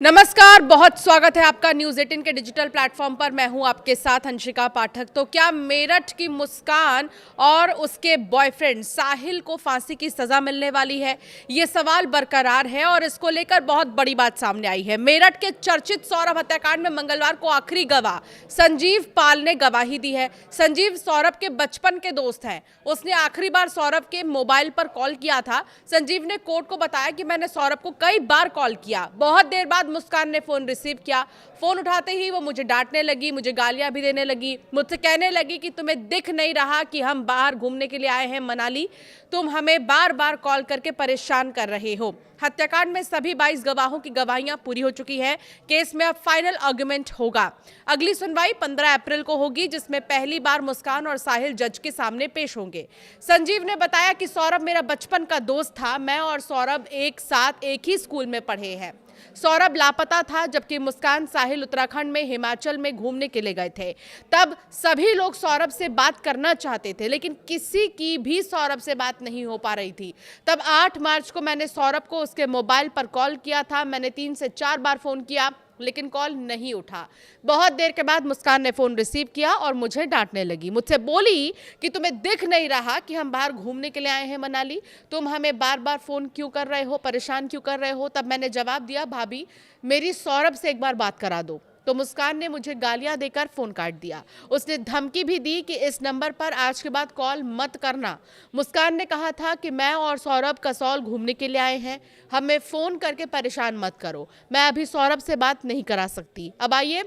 नमस्कार, बहुत स्वागत है आपका न्यूज़ 18 के डिजिटल प्लेटफॉर्म पर। मैं हूं आपके साथ अंशिका पाठक। तो क्या मेरठ की मुस्कान और उसके बॉयफ्रेंड साहिल को फांसी की सज़ा मिलने वाली है? ये सवाल बरकरार है और इसको लेकर बहुत बड़ी बात सामने आई है। मेरठ के चर्चित सौरभ हत्याकांड में मंगलवार को आखिरी गवाह संजीव पाल ने गवाही दी है। संजीव सौरभ के बचपन के दोस्त हैं। उसने आखिरी बार सौरभ के मोबाइल पर कॉल किया था। संजीव ने कोर्ट को बताया कि मैंने सौरभ को कई बार कॉल किया। बहुत देर बाद मुस्कान ने फोन रिसीव किया। फोन उठाते ही वो मुझे डांटने लगी, मुझे गालियां भी देने लगी। मुझसे कहने लगी कि तुम्हें दिख नहीं रहा कि हम बाहर घूमने के लिए आए हैं मनाली, तुम हमें बार बार कॉल करके परेशान कर रहे हो। हत्याकांड में सभी 22 गवाहों की गवाहियां पूरी हो चुकी है। केस में अब फाइनल आर्गुमेंट होगा। अगली सुनवाई 15 अप्रैल को होगी, जिसमें पहली बार मुस्कान और साहिल जज के सामने पेश होंगे। संजीव ने बताया कि सौरभ मेरा बचपन का दोस्त था। मैं और सौरभ एक साथ एक ही स्कूल में पढ़े हैं। सौरभ लापता था, जबकि मुस्कान साहिल उत्तराखंड में हिमाचल में घूमने के लिए गए थे। तब सभी लोग सौरभ से बात करना चाहते थे, लेकिन किसी की भी सौरभ से बात नहीं हो पा रही थी। तब 8 मार्च को मैंने सौरभ को उसके मोबाइल पर कॉल किया था। मैंने 3 से 4 बार फोन किया, लेकिन कॉल नहीं उठा। बहुत देर के बाद मुस्कान ने फोन रिसीव किया और मुझे डांटने लगी। मुझसे बोली कि तुम्हें दिख नहीं रहा कि हम बाहर घूमने के लिए आए हैं मनाली, तुम हमें बार बार फोन क्यों कर रहे हो, परेशान क्यों कर रहे हो। तब मैंने जवाब दिया, भाभी मेरी सौरभ से एक बार बात करा दो। तो मुस्कान ने मुझे गालियां देकर फोन काट दिया। उसने धमकी भी दी कि इस नंबर पर आज के बाद कॉल मत करना। मुस्कान ने कहा था कि मैं और सौरभ कसौल घूमने के लिए आए हैं, हमें फोन करके परेशान मत करो। मैं अभी सौरभ से बात नहीं करा सकती। अब आइए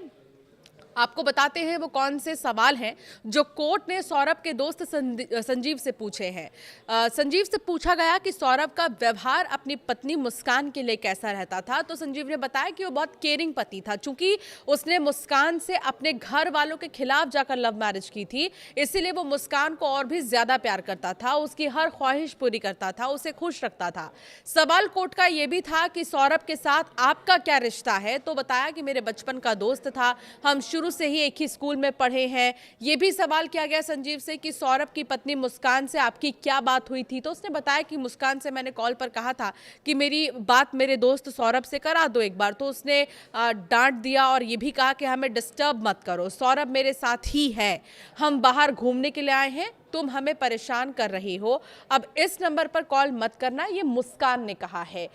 आपको बताते हैं वो कौन से सवाल हैं जो कोर्ट ने सौरभ के दोस्त संजीव से पूछे हैं। संजीव से पूछा गया कि सौरभ का व्यवहार अपनी पत्नी मुस्कान के लिए कैसा रहता था। तो संजीव ने बताया कि वो बहुत केयरिंग पति था। चूंकि उसने मुस्कान से अपने घर वालों के खिलाफ जाकर लव मैरिज की थी, इसीलिए वो मुस्कान को और भी ज्यादा प्यार करता था, उसकी हर ख्वाहिश पूरी करता था, उसे खुश रखता था। सवाल कोर्ट का यह भी था कि सौरभ के साथ आपका क्या रिश्ता है। तो बताया कि मेरे बचपन का दोस्त था, हम शुरू से ही एक ही स्कूल में पढ़े हैं। यह भी सवाल किया गया संजीव से कि सौरभ की पत्नी मुस्कान से आपकी क्या बात हुई थी। तो उसने बताया कि मुस्कान से मैंने कॉल पर कहा था कि मेरी बात मेरे दोस्त सौरभ से करा दो एक बार। तो उसने डांट दिया और ये भी कहा कि हमें डिस्टर्ब मत करो, सौरभ मेरे साथ ही है, हम बाहर घूमने के लिए आए हैं, तुम हमें परेशान कर रही हो, अब इस नंबर पर कॉल मत करना, ये मुस्कान ने कहा है।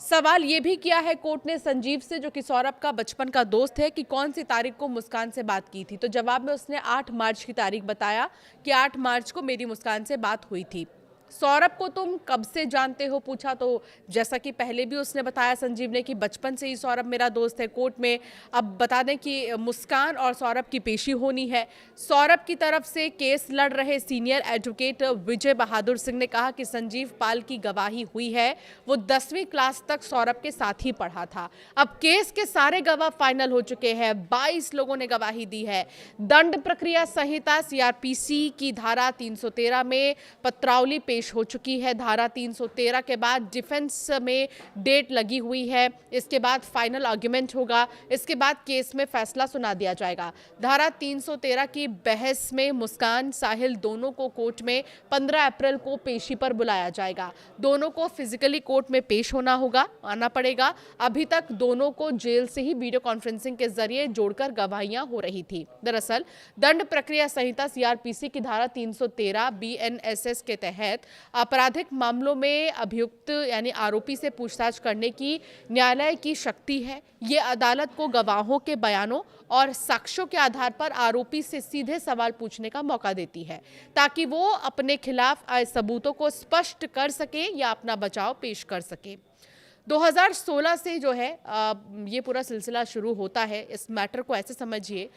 सवाल ये भी किया है कोर्ट ने संजीव से, जो कि सौरभ का बचपन का दोस्त है, कि कौन सी तारीख को मुस्कान से बात की थी। तो जवाब में उसने 8 मार्च की तारीख बताया कि 8 मार्च को मेरी मुस्कान से बात हुई थी। सौरभ को तुम कब से जानते हो पूछा, तो जैसा कि पहले भी उसने बताया संजीव ने कि बचपन से ही सौरभ मेरा दोस्त है। कोर्ट में अब बता दें कि मुस्कान और सौरभ की पेशी होनी है। सौरभ की तरफ से केस लड़ रहे सीनियर एडवोकेट विजय बहादुर सिंह ने कहा कि संजीव पाल की गवाही हुई है, वो 10वीं क्लास तक सौरभ के साथ ही पढ़ा था। अब केस के सारे गवाह फाइनल हो चुके हैं, 22 लोगों ने गवाही दी है। दंड प्रक्रिया संहिता सीआरपीसी की धारा 313 में पत्रावली पेश हो चुकी है। धारा 313 के बाद डिफेंस में डेट लगी हुई है। इसके बाद फाइनल आर्गुमेंट होगा। इसके बाद केस में फैसला सुना दिया जाएगा। धारा 313 की बहस में मुस्कान साहिल दोनों को कोर्ट में 15 अप्रैल को पेशी पर बुलाया जाएगा। दोनों को फिजिकली कोर्ट में पेश आना पड़ेगा। अभी तक दोनों को जेल से ही वीडियो कॉन्फ्रेंसिंग के जरिए जोड़कर गवाहियां हो रही थी। दरअसल दंड प्रक्रिया संहिता सीआरपीसी की धारा 313 बीएनएसएस के तहत आपराधिक मामलों में अभियुक्त यानी आरोपी से पूछताछ करने की न्यायालय की शक्ति है। ये अदालत को गवाहों के बयानों और साक्ष्यों के आधार पर आरोपी से सीधे सवाल पूछने का मौका देती है, ताकि वो अपने खिलाफ आए सबूतों को स्पष्ट कर सके या अपना बचाव पेश कर सके। 2016 से जो है ये पूरा सिलसिला शुरू होता है। इस मैटर को ऐसे समझिए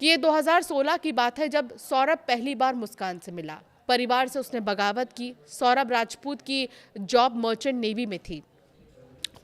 कि ये 2016 की बात है, जब सौरभ पहली बार मुस्कान से मिला। परिवार से उसने बगावत की। सौरभ राजपूत की जॉब मर्चेंट नेवी में थी,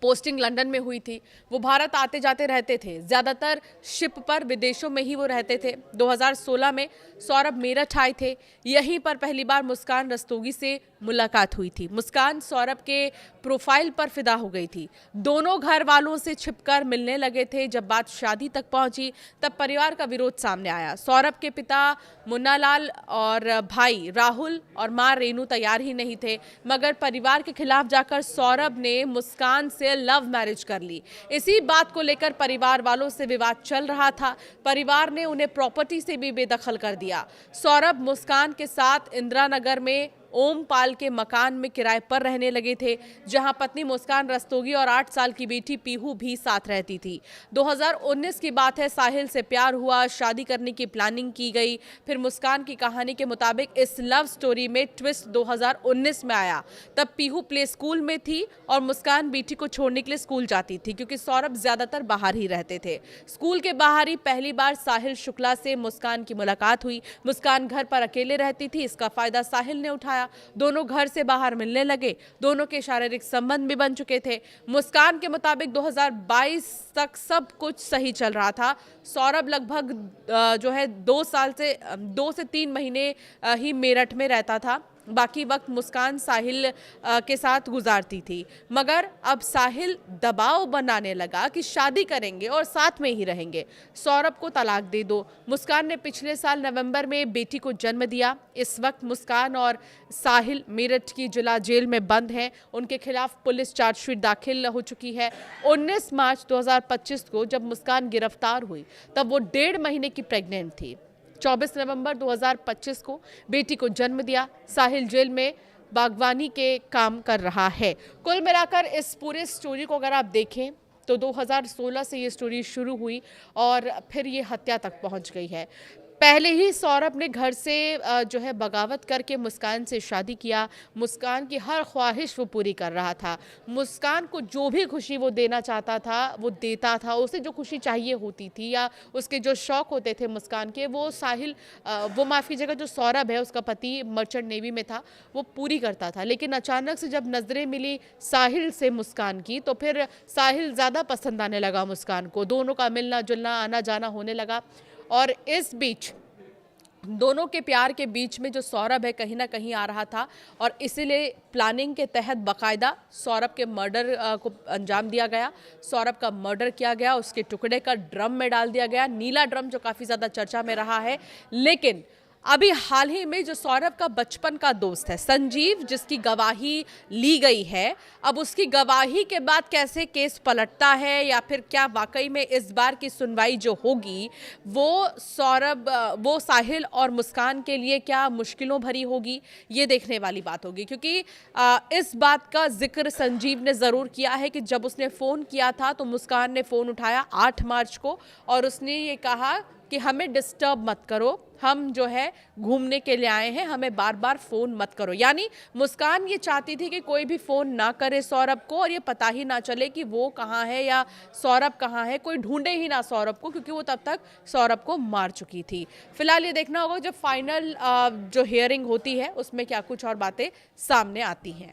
पोस्टिंग लंदन में हुई थी। वो भारत आते जाते रहते थे, ज़्यादातर शिप पर विदेशों में ही वो रहते थे। 2016 में सौरभ मेरठ आए थे। यहीं पर पहली बार मुस्कान रस्तोगी से मुलाकात हुई थी। मुस्कान सौरभ के प्रोफाइल पर फिदा हो गई थी। दोनों घर वालों से छिपकर मिलने लगे थे। जब बात शादी तक पहुंची, तब परिवार का विरोध सामने आया। सौरभ के पिता मुन्नालाल और भाई राहुल और मां रेनू तैयार ही नहीं थे, मगर परिवार के खिलाफ जाकर सौरभ ने मुस्कान से लिए लव मैरिज कर ली। इसी बात को लेकर परिवार वालों से विवाद चल रहा था। परिवार ने उन्हें प्रॉपर्टी से भी बेदखल कर दिया। सौरभ मुस्कान के साथ इंदिरा नगर में ओमपाल के मकान में किराए पर रहने लगे थे, जहां पत्नी मुस्कान रस्तोगी और 8 साल की बेटी पीहू भी साथ रहती थी। 2019 की बात है, साहिल से प्यार हुआ, शादी करने की प्लानिंग की गई। फिर मुस्कान की कहानी के मुताबिक इस लव स्टोरी में ट्विस्ट 2019 में आया। तब पीहू प्ले स्कूल में थी और मुस्कान बेटी को छोड़ने के लिए स्कूल जाती थी, क्योंकि सौरभ ज्यादातर बाहर ही रहते थे। स्कूल के बाहर ही पहली बार साहिल शुक्ला से मुस्कान की मुलाकात हुई। मुस्कान घर पर अकेले रहती थी, इसका फायदा साहिल ने उठाया। दोनों घर से बाहर मिलने लगे। दोनों के शारीरिक संबंध भी बन चुके थे। मुस्कान के मुताबिक 2022 तक सब कुछ सही चल रहा था। सौरभ लगभग जो है 2 से 3 महीने ही मेरठ में रहता था। बाकी वक्त मुस्कान साहिल के साथ गुजारती थी। मगर अब साहिल दबाव बनाने लगा कि शादी करेंगे और साथ में ही रहेंगे, सौरभ को तलाक दे दो। मुस्कान ने पिछले साल नवंबर में बेटी को जन्म दिया। इस वक्त मुस्कान और साहिल मेरठ की जिला जेल में बंद हैं। उनके खिलाफ पुलिस चार्जशीट दाखिल हो चुकी है। 19 मार्च 2025 को जब मुस्कान गिरफ्तार हुई, तब वो 1.5 महीने की प्रेग्नेंट थी। 24 नवंबर 2025 को बेटी को जन्म दिया। साहिल जेल में बागवानी के काम कर रहा है। कुल मिलाकर इस पूरे स्टोरी को अगर आप देखें तो 2016 से ये स्टोरी शुरू हुई और फिर ये हत्या तक पहुंच गई है। पहले ही सौरभ ने घर से जो है बगावत करके मुस्कान से शादी किया। मुस्कान की हर ख्वाहिश वो पूरी कर रहा था। मुस्कान को जो भी खुशी वो देना चाहता था वो देता था। उसे जो खुशी चाहिए होती थी या उसके जो शौक होते थे मुस्कान के, वो साहिल वो माफ़ कीजिएगा जो सौरभ है उसका पति मर्चेंट नेवी में था, वो पूरी करता था। लेकिन अचानक से जब नज़रें मिली साहिल से मुस्कान की, तो फिर साहिल ज़्यादा पसंद आने लगा मुस्कान को। दोनों का मिलना जुलना आना जाना होने लगा और इस बीच दोनों के प्यार के बीच में जो सौरभ है कहीं ना कहीं आ रहा था और इसीलिए प्लानिंग के तहत बाकायदा सौरभ के मर्डर को अंजाम दिया गया। सौरभ का मर्डर किया गया, उसके टुकड़े का ड्रम में डाल दिया गया, नीला ड्रम जो काफ़ी ज़्यादा चर्चा में रहा है। लेकिन अभी हाल ही में जो सौरभ का बचपन का दोस्त है संजीव, जिसकी गवाही ली गई है, अब उसकी गवाही के बाद कैसे केस पलटता है या फिर क्या वाकई में इस बार की सुनवाई जो होगी वो साहिल और मुस्कान के लिए क्या मुश्किलों भरी होगी, ये देखने वाली बात होगी। क्योंकि इस बात का जिक्र संजीव ने ज़रूर किया है कि जब उसने फ़ोन किया था तो मुस्कान ने फ़ोन उठाया 8 मार्च को और उसने ये कहा कि हमें डिस्टर्ब मत करो, हम जो है घूमने के लिए आए हैं, हमें बार बार फ़ोन मत करो। यानी मुस्कान ये चाहती थी कि कोई भी फ़ोन ना करे सौरभ को और ये पता ही ना चले कि वो कहाँ है या सौरभ कहाँ है, कोई ढूंढे ही ना सौरभ को, क्योंकि वो तब तक सौरभ को मार चुकी थी। फिलहाल ये देखना होगा जब फाइनल जो हियरिंग होती है उसमें क्या कुछ और बातें सामने आती हैं।